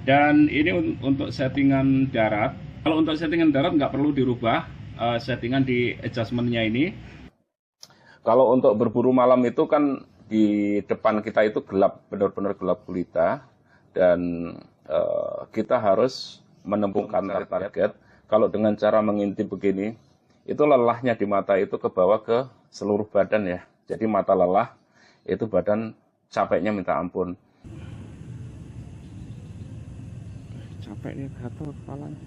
Dan ini untuk settingan darat. Kalau untuk settingan darat nggak perlu dirubah settingan di adjustmentnya ini. Kalau untuk berburu malam itu kan di depan kita itu gelap, benar-benar gelap gulita, dan kita harus menemukan target. Kalau dengan cara mengintip begini, itu lelahnya di mata itu ke bawah ke seluruh badan ya. Jadi mata lelah, itu badan capeknya minta ampun. Capek nih, gatel kepalanya.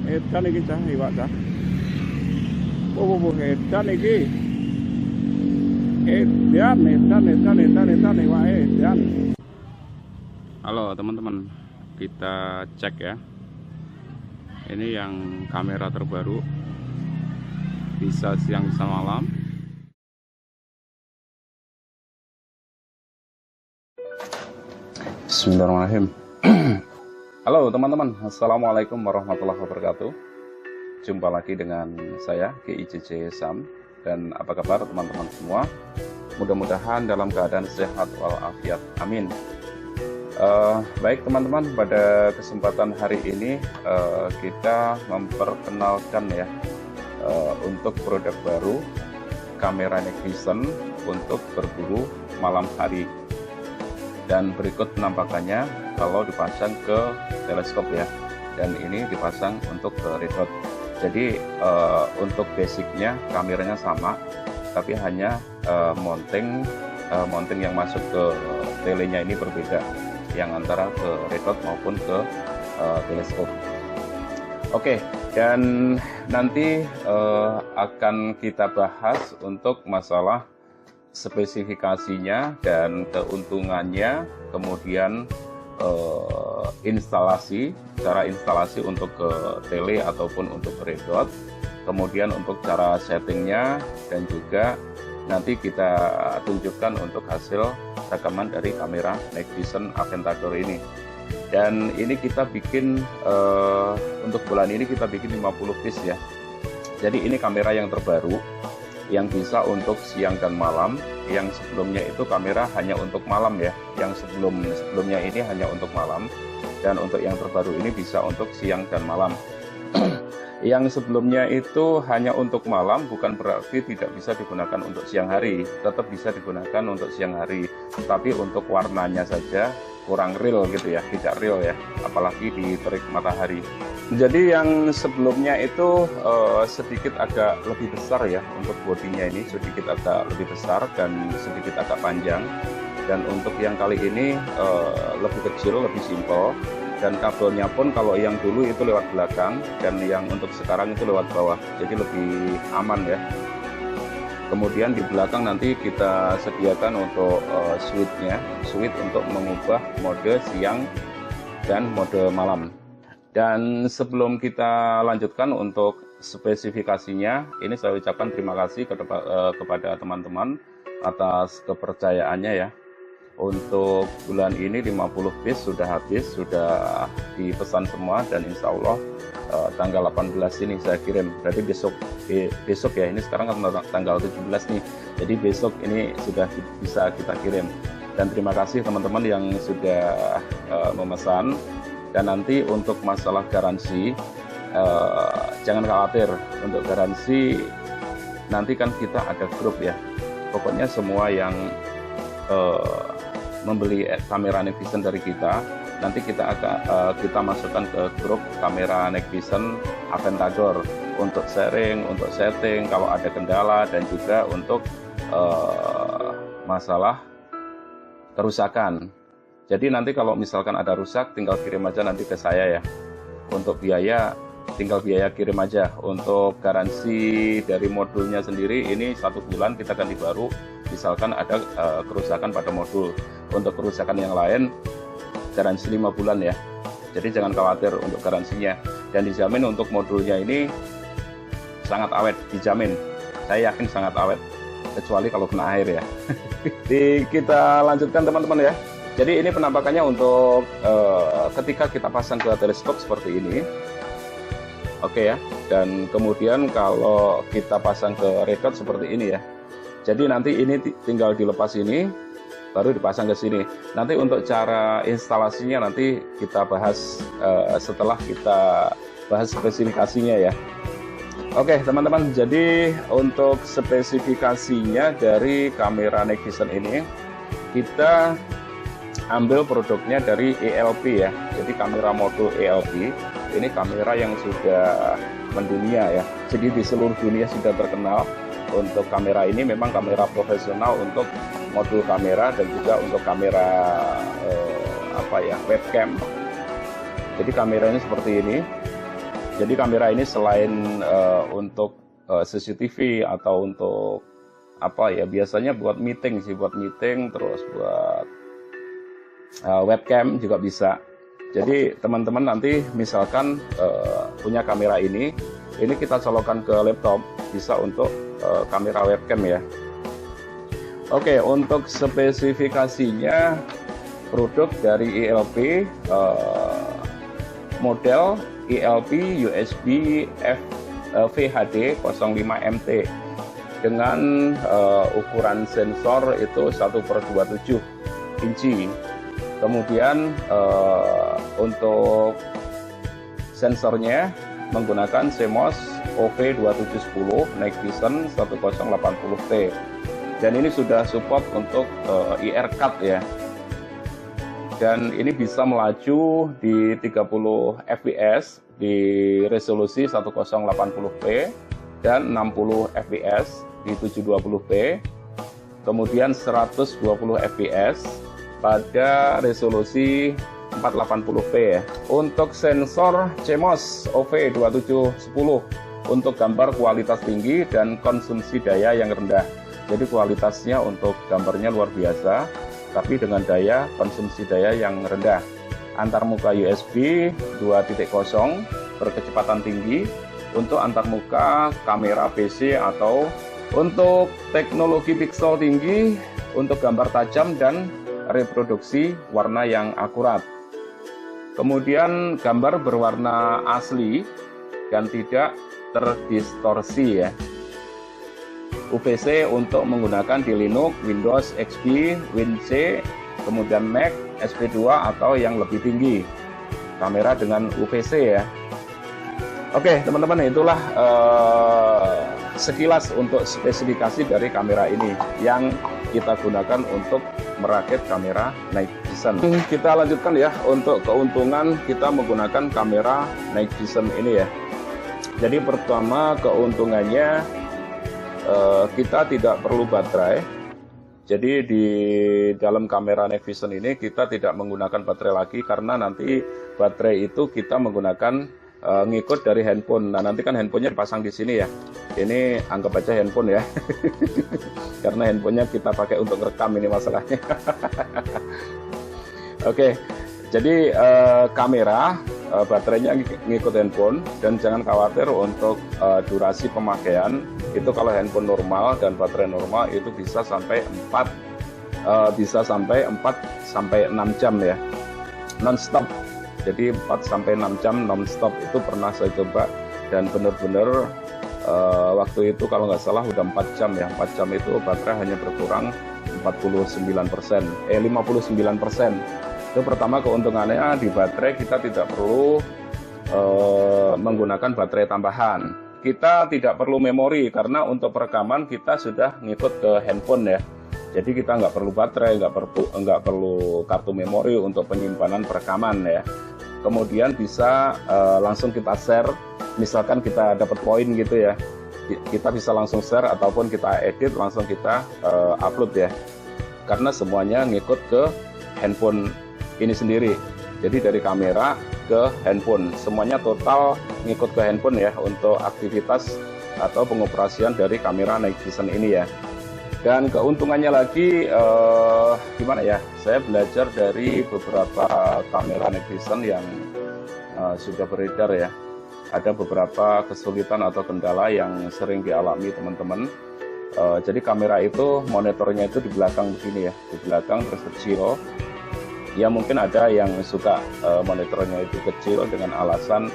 Edan iki cah, iwak cah. Edan iki. Edan iwak edan. Halo teman-teman, kita cek ya. Ini yang kamera terbaru, bisa siang bisa malam. Bismillahirrahmanirrahim. Halo teman-teman, assalamualaikum warahmatullahi wabarakatuh. Jumpa lagi dengan saya GIJJ Sam. Dan apa kabar teman-teman semua? Mudah-mudahan dalam keadaan sehat walafiat, amin. Baik teman-teman, pada kesempatan hari ini kita memperkenalkan ya untuk produk baru kamera night vision untuk berburu malam hari. Dan berikut penampakannya kalau dipasang ke teleskop ya, dan ini dipasang untuk ke red dot. Jadi untuk basicnya kameranya sama, tapi hanya mounting yang masuk ke telenya ini berbeda, yang antara ke red dot maupun ke teleskop. Oke, dan nanti akan kita bahas untuk masalah spesifikasinya dan keuntungannya, kemudian cara instalasi untuk ke tele ataupun untuk red dot, kemudian untuk cara settingnya, dan juga nanti kita tunjukkan untuk hasil rekaman dari kamera night vision Aventador ini. Dan ini kita bikin untuk bulan ini kita bikin 50 piece ya. Jadi ini kamera yang terbaru yang bisa untuk siang dan malam. Yang sebelumnya itu kamera hanya untuk malam ya, yang sebelumnya ini hanya untuk malam, dan untuk yang terbaru ini bisa untuk siang dan malam. Yang sebelumnya itu hanya untuk malam bukan berarti tidak bisa digunakan untuk siang hari, tetap bisa digunakan untuk siang hari, tapi untuk warnanya saja kurang real gitu ya, tidak real ya, apalagi di terik matahari. Jadi yang sebelumnya itu sedikit agak lebih besar ya, untuk bodinya ini sedikit agak lebih besar dan sedikit agak panjang. Dan untuk yang kali ini lebih kecil, lebih simpel, dan kabelnya pun kalau yang dulu itu lewat belakang, dan yang untuk sekarang itu lewat bawah, jadi lebih aman ya. Kemudian di belakang nanti kita sediakan untuk switch untuk mengubah mode siang dan mode malam. Dan sebelum kita lanjutkan untuk spesifikasinya, ini saya ucapkan terima kasih kepada teman-teman atas kepercayaannya ya. Untuk bulan ini 50 piece sudah habis, sudah dipesan semua, dan insya Allah tanggal 18 ini saya kirim. Berarti besok ya, ini sekarang kan tanggal 17 nih, jadi besok ini sudah bisa kita kirim. Dan terima kasih teman-teman yang sudah memesan. Dan nanti untuk masalah garansi, jangan khawatir, untuk garansi nanti kan kita ada grup ya. Pokoknya semua yang membeli kamera night vision dari kita, nanti kita masukkan ke grup kamera night vision Aventador untuk sharing, untuk setting kalau ada kendala, dan juga untuk masalah kerusakan. Jadi nanti kalau misalkan ada rusak, tinggal kirim aja nanti ke saya ya. Untuk biaya, tinggal biaya kirim aja. Untuk garansi dari modulnya sendiri, ini 1 bulan kita ganti baru. Misalkan ada kerusakan pada modul. Untuk kerusakan yang lain, garansi 5 bulan ya. Jadi jangan khawatir untuk garansinya. Dan dijamin untuk modulnya ini sangat awet, dijamin. Saya yakin sangat awet, kecuali kalau kena air ya. Kita lanjutkan teman-teman ya. Jadi ini penampakannya untuk ketika kita pasang ke teleskop seperti ini. Oke ya. Dan kemudian kalau kita pasang ke red dot seperti ini ya. Jadi nanti ini tinggal dilepas ini, baru dipasang ke sini. Nanti untuk cara instalasinya nanti kita bahas setelah kita bahas spesifikasinya ya. Oke teman-teman, jadi untuk spesifikasinya dari kamera Night Vision ini kita ambil produknya dari ELP ya. Jadi kamera modul ELP ini kamera yang sudah mendunia ya. Jadi di seluruh dunia sudah terkenal untuk kamera ini, memang kamera profesional untuk modul kamera dan juga untuk kamera webcam. Jadi kamera ini seperti ini. Jadi kamera ini selain untuk CCTV atau untuk biasanya buat meeting sih, buat meeting, terus buat webcam juga bisa. Jadi teman-teman nanti misalkan punya kamera ini kita colokkan ke laptop, bisa untuk kamera webcam ya. Oke, untuk spesifikasinya produk dari ELP model ELP USB VHD 05MT dengan ukuran sensor itu 1/27 inci. Kemudian untuk sensornya menggunakan CMOS OV2710 Night Vision 1080p, dan ini sudah support untuk IR cut ya, dan ini bisa melaju di 30 fps di resolusi 1080p dan 60 fps di 720p, kemudian 120 fps pada resolusi 480p ya. Untuk sensor CMOS OV2710 untuk gambar kualitas tinggi dan konsumsi daya yang rendah. Jadi kualitasnya untuk gambarnya luar biasa, tapi dengan daya konsumsi daya yang rendah. Antarmuka USB 2.0 berkecepatan tinggi untuk antarmuka kamera PC atau untuk teknologi pixel tinggi untuk gambar tajam dan reproduksi warna yang akurat. Kemudian gambar berwarna asli dan tidak terdistorsi ya. UVC untuk menggunakan di Linux, Windows XP, WinC, kemudian Mac, SP2 atau yang lebih tinggi. Kamera dengan UVC ya. Oke teman-teman, itulah sekilas untuk spesifikasi dari kamera ini yang kita gunakan untuk merakit kamera Night Vision. Kita lanjutkan ya, untuk keuntungan kita menggunakan kamera Night Vision ini ya. Jadi pertama keuntungannya kita tidak perlu baterai. Jadi di dalam kamera Night Vision ini kita tidak menggunakan baterai lagi, karena nanti baterai itu kita menggunakan ngikut dari handphone. Nah nanti kan handphonenya dipasang di sini ya. Ini anggap aja handphone ya. Karena handphonenya kita pakai untuk rekam ini masalahnya. Oke, jadi kamera baterainya ngikut handphone, dan jangan khawatir untuk durasi pemakaian. Itu kalau handphone normal dan baterai normal itu bisa sampai 4 sampai 6 jam ya, non-stop. Jadi 4 sampai 6 jam non-stop itu pernah saya coba, dan benar-benar waktu itu kalau nggak salah udah 4 jam ya. 4 jam itu baterai hanya berkurang 59%, 59%. Itu pertama keuntungannya, di baterai kita tidak perlu menggunakan baterai tambahan. Kita tidak perlu memori, karena untuk perekaman kita sudah ngikut ke handphone ya. Jadi kita nggak perlu baterai, nggak perlu kartu memori untuk penyimpanan perekaman ya. Kemudian bisa langsung kita share, misalkan kita dapat poin gitu ya, kita bisa langsung share ataupun kita edit langsung kita upload ya, karena semuanya ngikut ke handphone ini sendiri. Jadi dari kamera ke handphone semuanya total ngikut ke handphone ya, untuk aktivitas atau pengoperasian dari kamera Night Vision ini ya. Dan keuntungannya lagi gimana ya, saya belajar dari beberapa kamera Night Vision yang sudah beredar ya. Ada beberapa kesulitan atau kendala yang sering dialami teman-teman. Jadi kamera itu monitornya itu di belakang begini ya, di belakang terus kecil. Ya mungkin ada yang suka monitornya itu kecil dengan alasan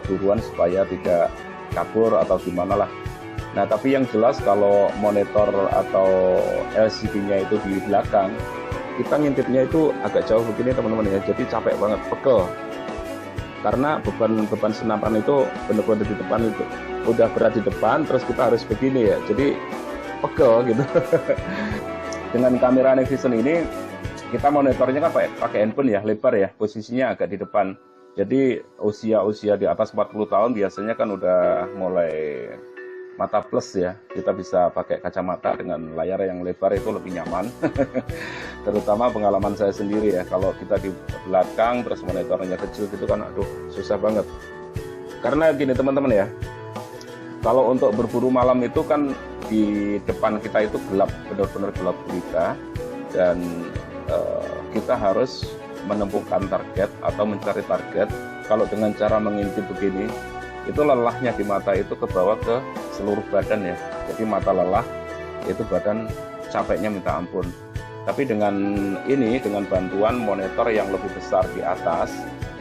buruan supaya tidak kabur atau gimana lah. Nah tapi yang jelas kalau monitor atau LCD-nya itu di belakang, kita ngintipnya itu agak jauh begini teman-teman ya, jadi capek banget, pegel. Karena beban senapan itu benar-benar di depan itu udah berat di depan, terus kita harus begini ya, jadi pegel gitu. Dengan kamera Night Vision ini kita monitornya kan pakai handphone ya, lebar ya, posisinya agak di depan. Jadi usia di atas 40 tahun biasanya kan udah mulai mata plus ya, kita bisa pakai kacamata dengan layar yang lebar itu lebih nyaman. Terutama pengalaman saya sendiri ya, kalau kita di belakang terus monitornya kecil gitu kan, aduh susah banget. Karena gini teman-teman ya, kalau untuk berburu malam itu kan di depan kita itu gelap, benar-benar gelap gulita, dan kita harus menemukan target atau mencari target. Kalau dengan cara mengintip begini, itu lelahnya di mata itu ke bawah ke seluruh badan ya. Jadi mata lelah, itu badan capeknya minta ampun. Tapi dengan ini, dengan bantuan monitor yang lebih besar di atas,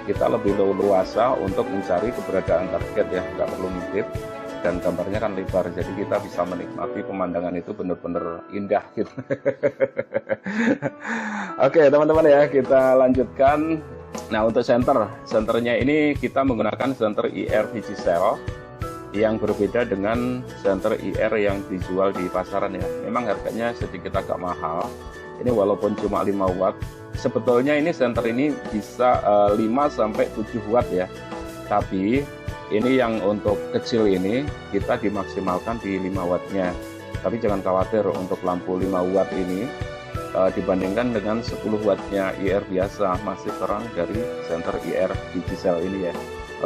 kita lebih leluasa untuk mencari keberadaan target ya, nggak perlu ngintip. Dan gambarnya kan lebar, jadi kita bisa menikmati pemandangan itu benar-benar indah gitu. Oke teman-teman ya, kita lanjutkan. Nah untuk senternya ini kita menggunakan senter IR Digicel yang berbeda dengan senter IR yang dijual di pasaran ya. Memang harganya sedikit agak mahal. Ini walaupun cuma 5 watt, sebetulnya ini senter ini bisa 5-7 watt ya. Tapi ini yang untuk kecil ini kita dimaksimalkan di 5 wattnya. Tapi jangan khawatir, untuk lampu 5 watt ini dibandingkan dengan 10 wattnya IR biasa masih kurang dari senter IR Digicel ini ya.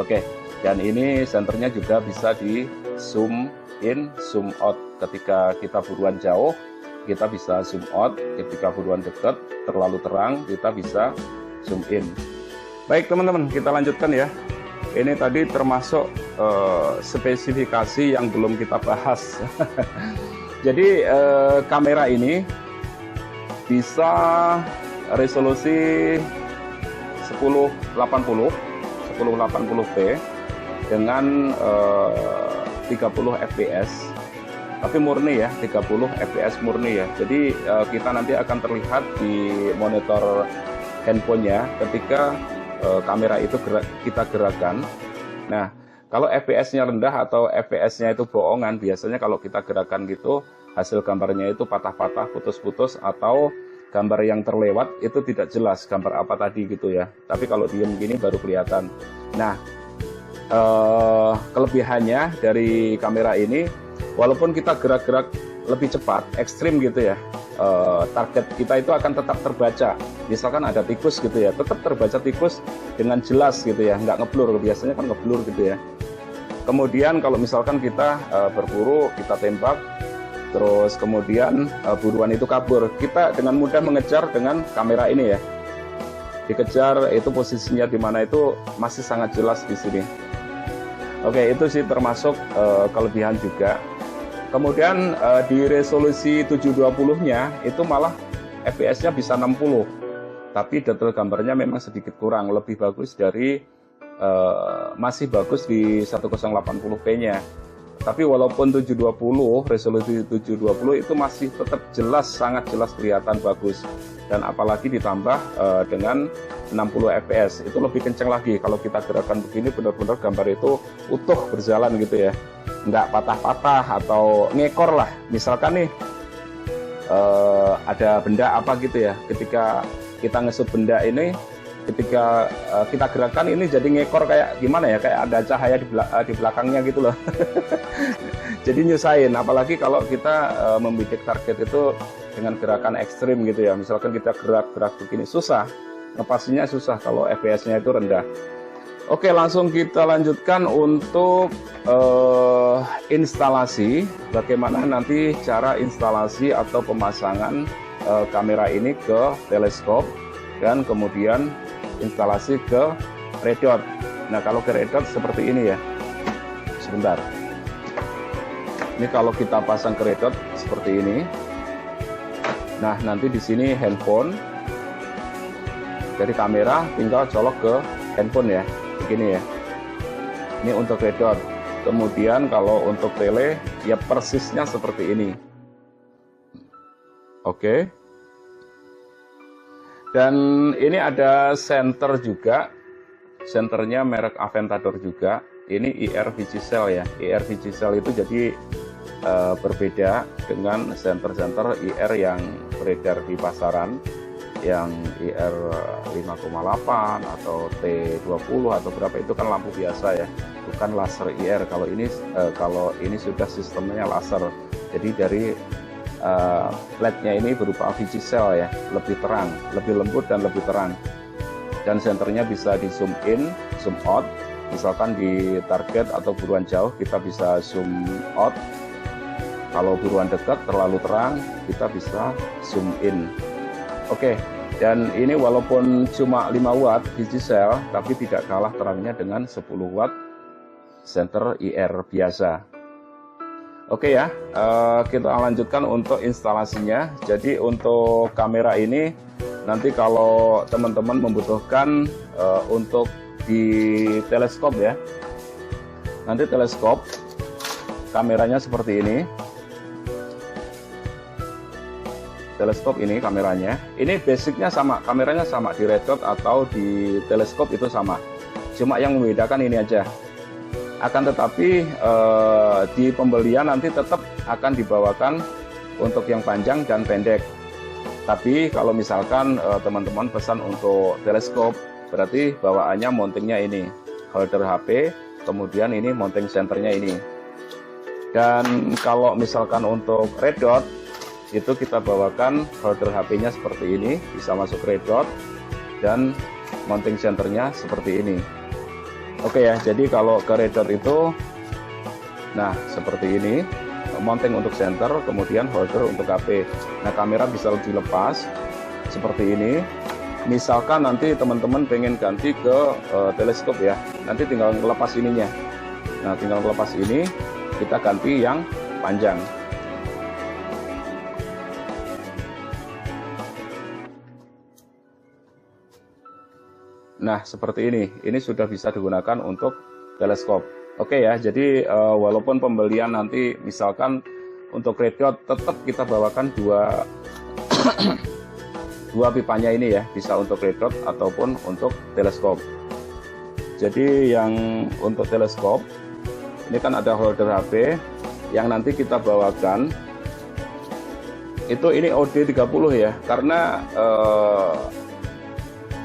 Oke, dan ini senternya juga bisa di zoom in, zoom out. Ketika kita buruan jauh, kita bisa zoom out. Ketika buruan dekat, terlalu terang, kita bisa zoom in. Baik teman-teman, kita lanjutkan ya. Ini tadi termasuk spesifikasi yang belum kita bahas. Jadi kamera ini bisa resolusi 1080p dengan 30 fps. Tapi murni ya, 30 fps murni ya. Jadi kita nanti akan terlihat di monitor handphonenya ketika kamera itu kita gerakan. Nah, kalau FPS-nya rendah atau FPS-nya itu bohongan, biasanya kalau kita gerakan gitu, hasil gambarnya itu patah-patah, putus-putus, atau gambar yang terlewat itu tidak jelas gambar apa tadi gitu ya. Tapi kalau diem gini baru kelihatan. Nah, kelebihannya dari kamera ini, walaupun kita gerak-gerak lebih cepat, ekstrim gitu ya, target kita itu akan tetap terbaca. Misalkan ada tikus gitu ya, tetap terbaca tikus dengan jelas gitu ya, nggak ngeblur. Biasanya kan ngeblur gitu ya. Kemudian kalau misalkan kita berburu, kita tembak, terus kemudian buruan itu kabur, kita dengan mudah mengejar dengan kamera ini ya. Dikejar itu posisinya di mana itu masih sangat jelas di sini. Oke, itu sih termasuk kelebihan juga. Kemudian di resolusi 720-nya itu malah FPS-nya bisa 60. Tapi detail gambarnya memang sedikit kurang, lebih bagus dari masih bagus di 1080p-nya. Tapi walaupun 720, resolusi 720 itu masih tetap jelas, sangat jelas kelihatan bagus. Dan apalagi ditambah dengan 60 fps, itu lebih kenceng lagi. Kalau kita gerakan begini benar-benar gambar itu utuh berjalan gitu ya, nggak patah-patah atau ngekor lah. Misalkan nih ada benda apa gitu ya, ketika kita ngesut benda ini, ketika kita gerakan ini jadi ngekor kayak gimana ya, kayak ada cahaya di belakangnya gitu loh. Jadi nyusahin, apalagi kalau kita membidik target itu dengan gerakan ekstrim gitu ya. Misalkan kita gerak-gerak begini, susah, ngepasinya susah kalau FPS-nya itu rendah. Oke, langsung kita lanjutkan untuk instalasi. Bagaimana nanti cara instalasi atau pemasangan kamera ini ke teleskop, dan kemudian instalasi ke red dot. Nah, kalau ke red dot seperti ini ya. Sebentar. Ini kalau kita pasang ke red dot seperti ini. Nah, nanti di sini handphone. Dari kamera tinggal colok ke handphone ya. Begini ya. Ini untuk red dot. Kemudian kalau untuk tele ya persisnya seperti ini. Oke. Dan ini ada senter juga, senternya merek Aventador juga. Ini IR Vigicel ya. IR Vigicel itu jadi berbeda dengan senter-senter IR yang beredar di pasaran, yang IR 5,8 atau T20 atau berapa, itu kan lampu biasa ya, bukan laser IR. Kalau ini sudah sistemnya laser. Jadi dari LED-nya ini berupa Vigicel ya, lebih terang, lebih lembut dan lebih terang. Dan senternya bisa di zoom in, zoom out. Misalkan di target atau buruan jauh kita bisa zoom out. Kalau buruan dekat terlalu terang kita bisa zoom in. Oke, dan ini walaupun cuma 5 watt Vigicel, tapi tidak kalah terangnya dengan 10 watt senter IR biasa. Oke ya, kita lanjutkan untuk instalasinya. Jadi untuk kamera ini nanti kalau teman-teman membutuhkan untuk di teleskop ya, nanti teleskop kameranya seperti ini. Teleskop ini kameranya, ini basicnya sama, kameranya sama di red dot atau di teleskop itu sama, cuma yang membedakan ini aja. Akan tetapi di pembelian nanti tetap akan dibawakan untuk yang panjang dan pendek. Tapi kalau misalkan teman-teman pesan untuk teleskop, berarti bawaannya mountingnya ini, holder HP, kemudian ini mounting centernya ini. Dan kalau misalkan untuk red dot, itu kita bawakan holder HP-nya seperti ini, bisa masuk red dot, dan mounting centernya seperti ini. Oke ya, jadi kalau ke red dot itu, nah seperti ini, mounting untuk center, kemudian holder untuk HP. Nah kamera bisa dilepas seperti ini. Misalkan nanti teman-teman pengen ganti ke teleskop ya, nanti tinggal ngelepas ininya. Nah tinggal ngelepas ini, kita ganti yang panjang. Nah seperti ini sudah bisa digunakan untuk teleskop. Oke ya, jadi walaupun pembelian nanti misalkan untuk red dot, tetap kita bawakan dua pipanya ini ya, bisa untuk red dot ataupun untuk teleskop. Jadi yang untuk teleskop ini kan ada holder HP yang nanti kita bawakan itu, ini OD30 ya, karena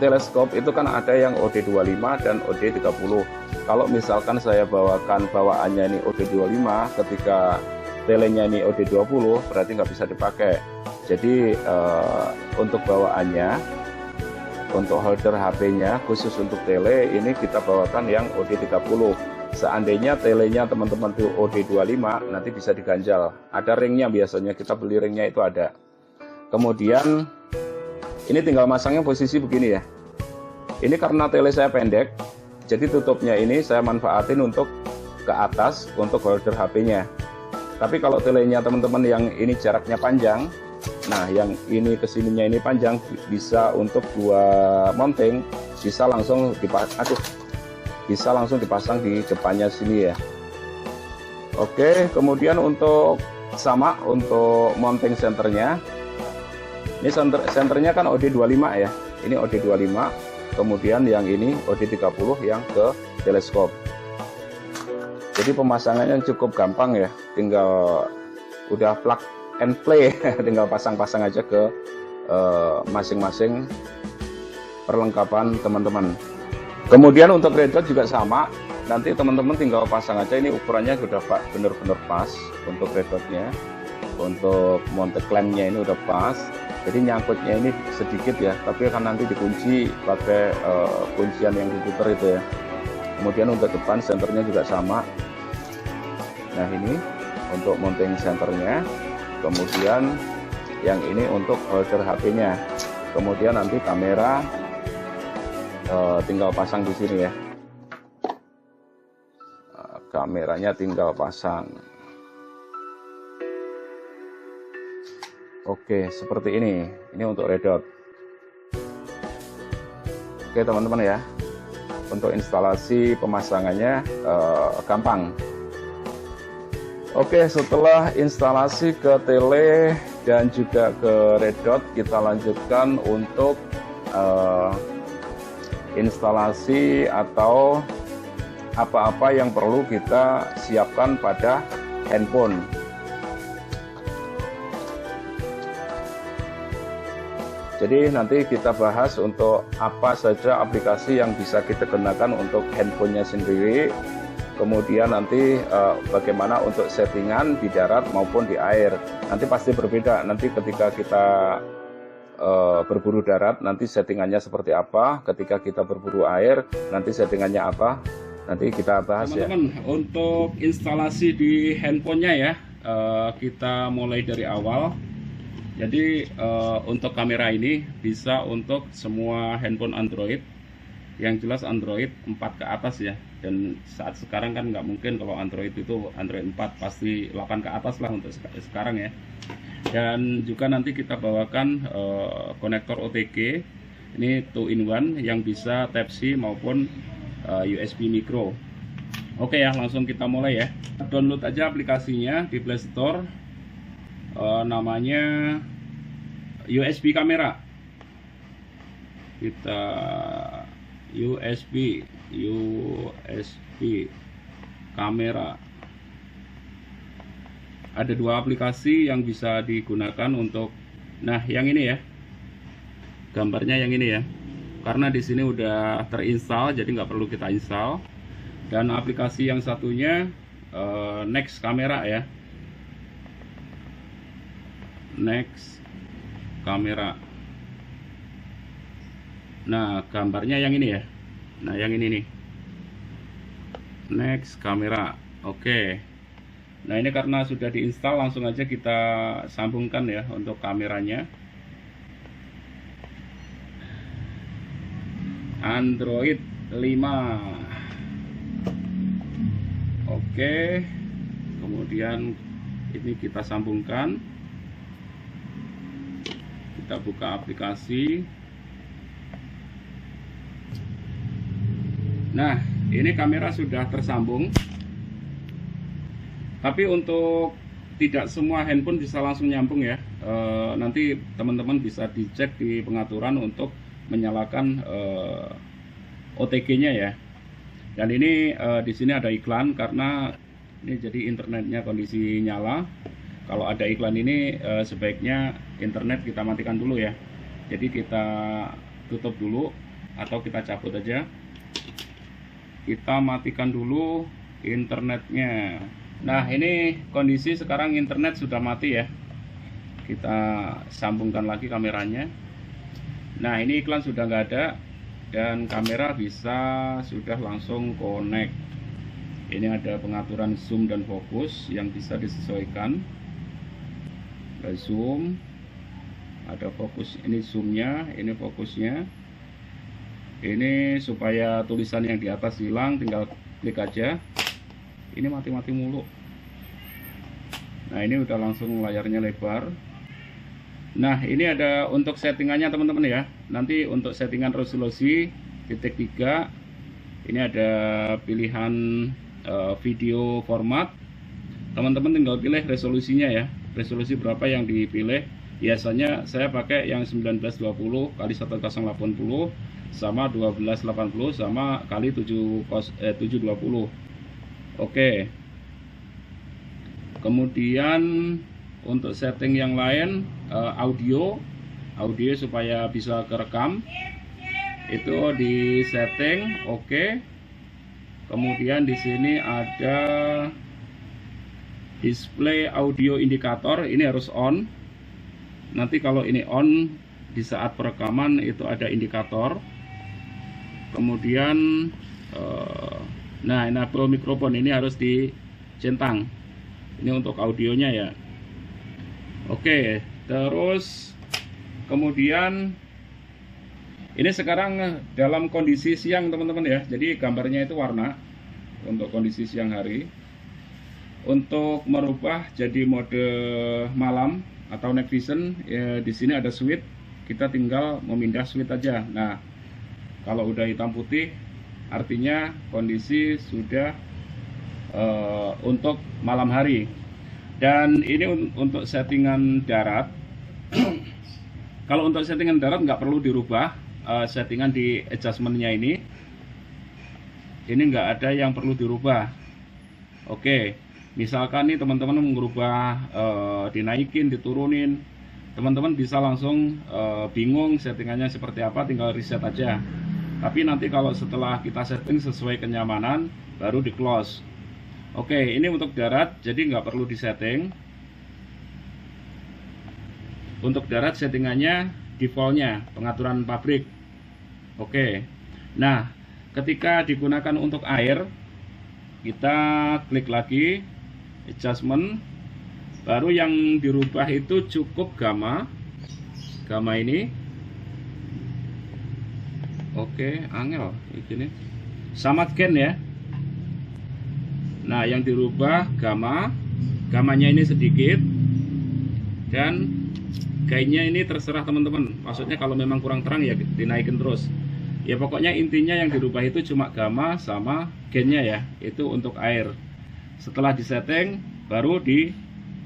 teleskop itu kan ada yang OD25 dan OD30. Kalau misalkan saya bawaannya ini OD25, ketika telenya ini OD20 berarti nggak bisa dipakai. Jadi untuk bawaannya, untuk holder HP-nya khusus untuk tele ini kita bawakan yang OD30. Seandainya telenya teman-teman itu OD25, nanti bisa diganjal. Ada ringnya, biasanya kita beli ringnya itu ada. Kemudian ini tinggal masangnya posisi begini ya. Ini karena tele saya pendek, jadi tutupnya ini saya manfaatin untuk ke atas untuk holder HP-nya. Tapi kalau telenya teman-teman yang ini jaraknya panjang, nah yang ini kesininya ini panjang, bisa untuk dua mounting, bisa langsung dipasang di depannya sini ya. Oke, kemudian untuk untuk mounting centernya, ini senternya kan OD25 ya, ini OD25, kemudian yang ini OD30 yang ke teleskop. Jadi pemasangannya cukup gampang ya, tinggal udah plug and play, tinggal pasang-pasang aja ke masing-masing perlengkapan teman-teman. Kemudian untuk red dot juga sama, nanti teman-teman tinggal pasang aja, ini ukurannya sudah benar-benar pas untuk red dotnya. Untuk mount clampnya ini udah pas, jadi nyangkutnya ini sedikit ya, tapi akan nanti dikunci pakai kuncian yang diputer itu ya. Kemudian untuk depan senternya juga sama. Nah ini untuk mounting senternya, kemudian yang ini untuk holder HP-nya. Kemudian nanti kamera tinggal pasang di sini ya. Kameranya tinggal pasang. Oke, seperti ini. Ini untuk red dot. Oke teman-teman ya, untuk instalasi pemasangannya gampang. Oke, setelah instalasi ke tele dan juga ke red dot, kita lanjutkan untuk instalasi atau apa-apa yang perlu kita siapkan pada handphone. Jadi nanti kita bahas untuk apa saja aplikasi yang bisa kita gunakan untuk handphonenya sendiri. Kemudian nanti bagaimana untuk settingan di darat maupun di air. Nanti pasti berbeda. Nanti ketika kita berburu darat, nanti settingannya seperti apa. Ketika kita berburu air, nanti settingannya apa. Nanti kita bahas ya. Teman-teman, untuk instalasi di handphonenya ya, kita mulai dari awal. Jadi untuk kamera ini bisa untuk semua handphone Android. Yang jelas Android 4 ke atas ya. Dan saat sekarang kan nggak mungkin kalau Android itu Android 4, pasti 8 ke atas lah untuk sekarang ya. Dan juga nanti kita bawakan konektor OTG. Ini 2-in-1 yang bisa Type-C maupun USB micro. Oke ya, langsung kita mulai ya. Download aja aplikasinya di Play Store. Namanya USB kamera. Kita USB kamera. Ada 2 aplikasi yang bisa digunakan untuk, nah yang ini ya, gambarnya yang ini ya, karena di sini udah terinstall jadi nggak perlu kita install. Dan aplikasi yang satunya Next Kamera ya, Next Kamera. Nah gambarnya yang ini ya, nah yang ini nih, Next Kamera. Oke, nah ini karena sudah diinstal, langsung aja kita sambungkan ya untuk kameranya. Android 5. Oke, kemudian ini kita sambungkan. Kita buka aplikasi. Nah, ini kamera sudah tersambung. Tapi untuk tidak semua handphone bisa langsung nyambung ya. Nanti teman-teman bisa dicek di pengaturan untuk menyalakan OTG-nya ya. Dan ini di sini ada iklan karena ini jadi internetnya kondisi nyala. Kalau ada iklan ini sebaiknya internet kita matikan dulu ya. Jadi kita tutup dulu atau kita cabut aja. Kita matikan dulu internetnya. Nah ini kondisi sekarang internet sudah mati ya. Kita sambungkan lagi kameranya. Nah ini iklan sudah nggak ada dan kamera bisa sudah langsung connect. Ini ada pengaturan zoom dan fokus yang bisa disesuaikan. Ada zoom, ada fokus. Ini zoomnya, ini fokusnya. Ini supaya tulisan yang di atas hilang, tinggal klik aja. Ini mati-mati mulu. Nah ini udah langsung layarnya lebar. Nah ini ada untuk settingannya teman-teman ya. Nanti untuk settingan resolusi titik 3, ini ada pilihan video format. Teman-teman tinggal pilih resolusinya ya. Resolusi berapa yang dipilih. Biasanya saya pakai yang 1920 x 1080 sama 1280 sama kali 720. Oke. Kemudian untuk setting yang lain, audio supaya bisa kerekam itu di setting. Oke. Kemudian di sini ada display audio indikator, ini harus on. Nanti kalau ini on, di saat perekaman itu ada indikator. Kemudian nah enable mikrofon ini harus dicentang. Ini untuk audionya ya. Oke, terus kemudian ini sekarang dalam kondisi siang teman-teman ya. Jadi gambarnya itu warna untuk kondisi siang hari. Untuk merubah jadi mode malam atau night vision ya, di sini ada switch. Kita tinggal memindah switch aja. Nah, kalau udah hitam putih artinya kondisi sudah untuk malam hari. Dan ini untuk settingan darat. Kalau untuk settingan darat nggak perlu dirubah settingan di adjustmentnya ini nggak ada yang perlu dirubah. Oke, misalkan nih teman-teman merubah dinaikin, diturunin, teman-teman bisa langsung bingung settingannya seperti apa, tinggal reset aja. Tapi nanti kalau setelah kita setting sesuai kenyamanan baru di close. Oke, ini untuk darat jadi nggak perlu disetting. Untuk darat settingannya defaultnya pengaturan pabrik. Oke, nah ketika digunakan untuk air, kita klik lagi adjustment, baru yang dirubah itu cukup gamma ini. Oke, angel ini sama gen ya. Nah, yang dirubah gamanya ini sedikit, dan gainnya ini terserah teman-teman. Maksudnya kalau memang kurang terang ya dinaikin terus. Ya pokoknya intinya yang dirubah itu cuma gamma sama gainnya ya. Itu untuk air. Setelah disetting baru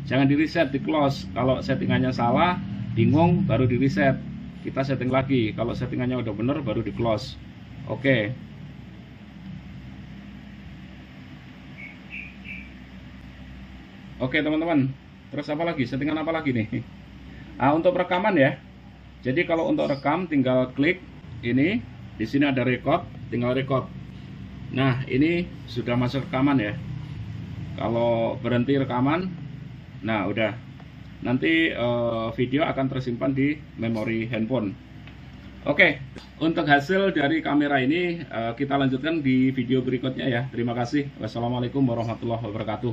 jangan di reset, di close. Kalau settingannya salah, bingung, baru di reset. Kita setting lagi. Kalau settingannya udah bener baru di close. Oke. Oke teman-teman. Terus apa lagi? Settingan apa lagi nih? Untuk rekaman ya. Jadi kalau untuk rekam tinggal klik ini, di sini ada record, tinggal record. Nah, ini sudah masuk rekaman ya. Kalau berhenti rekaman, nah udah. Nanti video akan tersimpan di memori handphone. Oke, untuk hasil dari kamera ini kita lanjutkan di video berikutnya ya. Terima kasih. Wassalamualaikum warahmatullahi wabarakatuh.